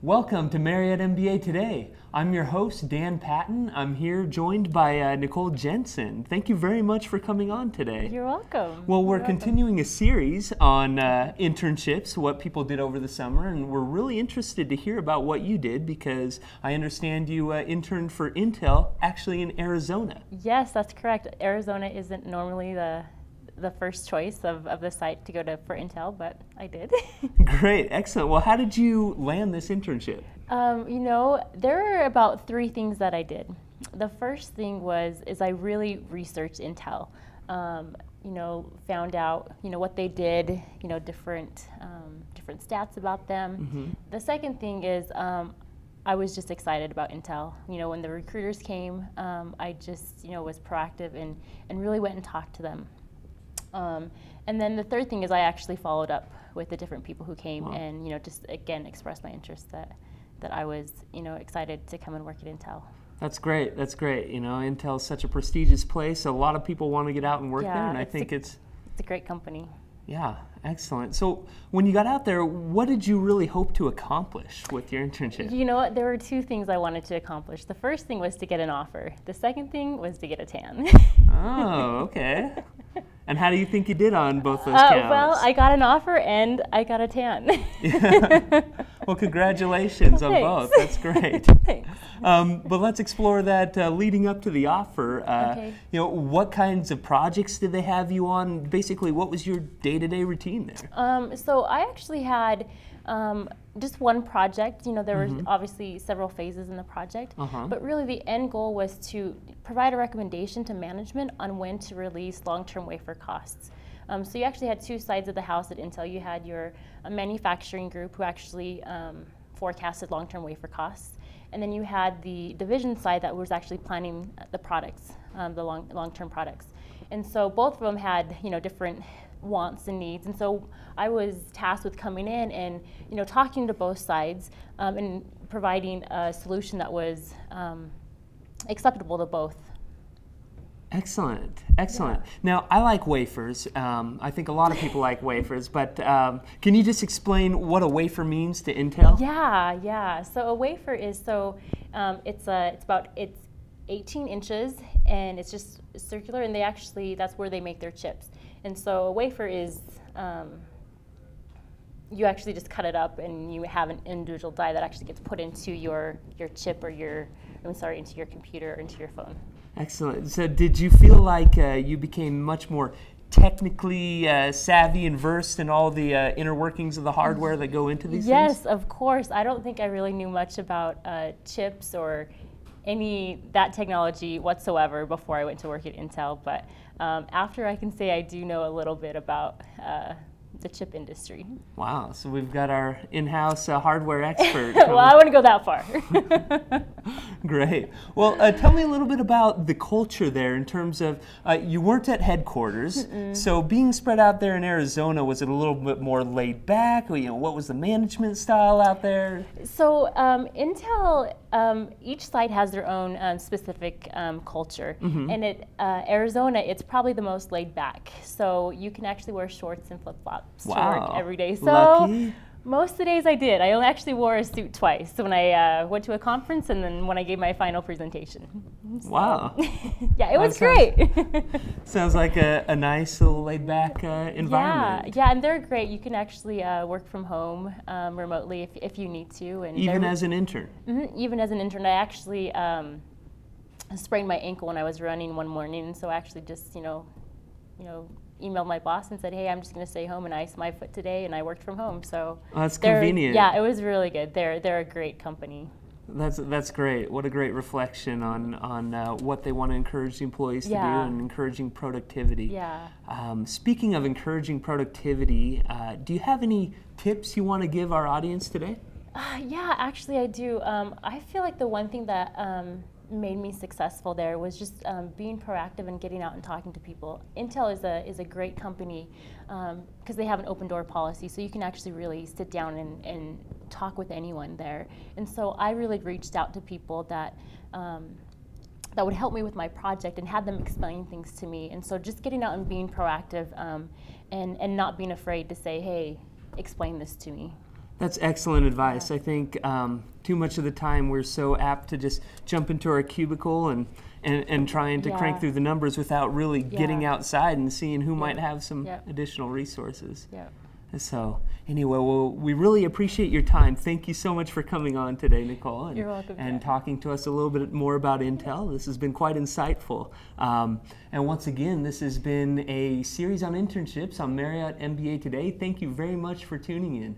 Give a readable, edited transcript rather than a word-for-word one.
Welcome to Marriott MBA Today. I'm your host, Dan Patten. I'm here joined by Nicole Jensen. Thank you very much for coming on today. You're welcome. Well, we're continuing a series on internships, what people did over the summer, and we're really interested to hear about what you did because I understand you interned for Intel actually in Arizona. Yes, that's correct. Arizona isn't normally the first choice of the site to go to for Intel, but I did. Great, excellent. Well, how did you land this internship? There are about three things that I did. The first thing is I really researched Intel. Found out what they did, different stats about them. Mm-hmm. The second thing is I was just excited about Intel. When the recruiters came, I just was proactive and really went and talked to them. And then the third thing is I actually followed up with the different people who came. Wow. And just again expressed my interest that I was excited to come and work at Intel. That's great. That's great. Intel is such a prestigious place. A lot of people want to get out and work there, and I think it's a great company. Yeah, excellent. So when you got out there, what did you really hope to accomplish with your internship? You know what? There were two things I wanted to accomplish. The first thing was to get an offer. The second thing was to get a tan. Oh, okay. And how do you think you did on both those counts? Well, I got an offer and I got a tan. Yeah. Well, congratulations on both. That's great. Thanks. But let's explore that leading up to the offer. Okay. What kinds of projects did they have you on? Basically, what was your day-to-day routine there? So I actually had just one project. There were obviously several phases in the project, but really the end goal was to provide a recommendation to management on when to release long-term wafer costs. So you actually had two sides of the house at Intel. You had your manufacturing group who actually forecasted long-term wafer costs, and then you had the division side that was actually planning the products, the long-term products. And so both of them had different wants and needs, and so I was tasked with coming in and talking to both sides and providing a solution that was acceptable to both. Excellent, excellent. Yeah. Now, I like wafers. I think a lot of people like wafers, but can you just explain what a wafer means to Intel? Yeah. So a wafer is it's 18 inches and it's just circular, and that's where they make their chips. And so a wafer is you actually just cut it up and you have an individual die that actually gets put into your chip or into your computer or into your phone. Excellent. So did you feel like you became much more technically savvy and versed in all the inner workings of the hardware that go into these things? Yes, of course. I don't think I really knew much about chips or that technology whatsoever before I went to work at Intel, but after I can say I do know a little bit about the chip industry. Wow, so we've got our in-house hardware expert. Well, I wouldn't go that far. Great. Well, tell me a little bit about the culture there in terms of, you weren't at headquarters, so being spread out there in Arizona, was it a little bit more laid back? What was the management style out there? So Intel, each site has their own specific culture, and Arizona, it's probably the most laid back. So you can actually wear shorts and flip-flops to work every day. So lucky. Most of the days I did. I only actually wore a suit twice, when I went to a conference and then when I gave my final presentation. So, wow. Yeah, it was great. Sounds like a nice little laid-back environment. Yeah, and they're great. You can actually work from home remotely if you need to. And even as an intern? Even as an intern. I actually sprained my ankle when I was running one morning, and so I actually just, emailed my boss and said, hey, I'm just going to stay home and ice my foot today, and I worked from home. So that's convenient. Yeah, it was really good. They're a great company. That's great. What a great reflection on what they want to encourage the employees to do and encouraging productivity. Yeah. Speaking of encouraging productivity, do you have any tips you want to give our audience today? Yeah, actually I do. I feel like the one thing that made me successful there was just being proactive and getting out and talking to people. Intel is a great company because they have an open door policy, so you can actually really sit down and talk with anyone there. And so I really reached out to people that would help me with my project and had them explain things to me. And so just getting out and being proactive and not being afraid to say, hey, explain this to me. That's excellent advice. I think too much of the time we're so apt to just jump into our cubicle and trying to crank through the numbers without really getting outside and seeing who might have some additional resources. So anyway, well, we really appreciate your time. Thank you so much for coming on today, Nicole, You're welcome, and talking to us a little bit more about Intel. This has been quite insightful. And once again, this has been a series on internships on Marriott MBA Today. Thank you very much for tuning in.